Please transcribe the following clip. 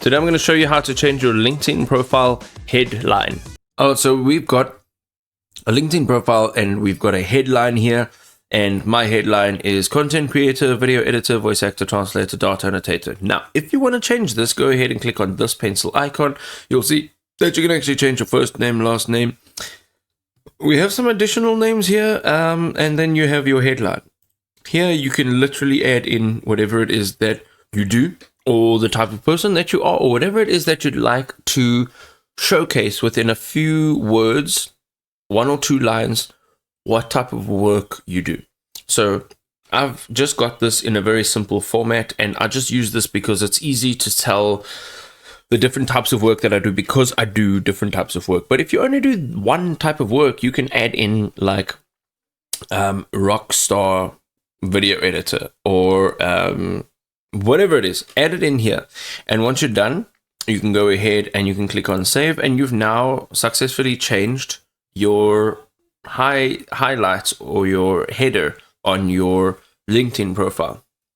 Today I'm going to show you how to change your LinkedIn profile headline. So we've got a LinkedIn profile and we've got a headline here. And my headline is content creator, video editor, voice actor, translator, data annotator. Now, if you want to change this, go ahead and click on this pencil icon. You'll see that you can actually change your first name, last name. We have some additional names here, and then you have your headline. Here you can literally add in whatever it is that you do, or the type of person that you are, or whatever it is that you'd like to showcase within a few words, 1 or 2 lines, what type of work you do. So I've just got this in a very simple format, and I just use this because it's easy to tell the different types of work that I do, because I do different types of work. But if you only do one type of work, you can add in like rock star video editor or whatever it is. Add it in here, and once you're done, you can go ahead and you can click on save, and you've now successfully changed your highlights or your header on your LinkedIn profile.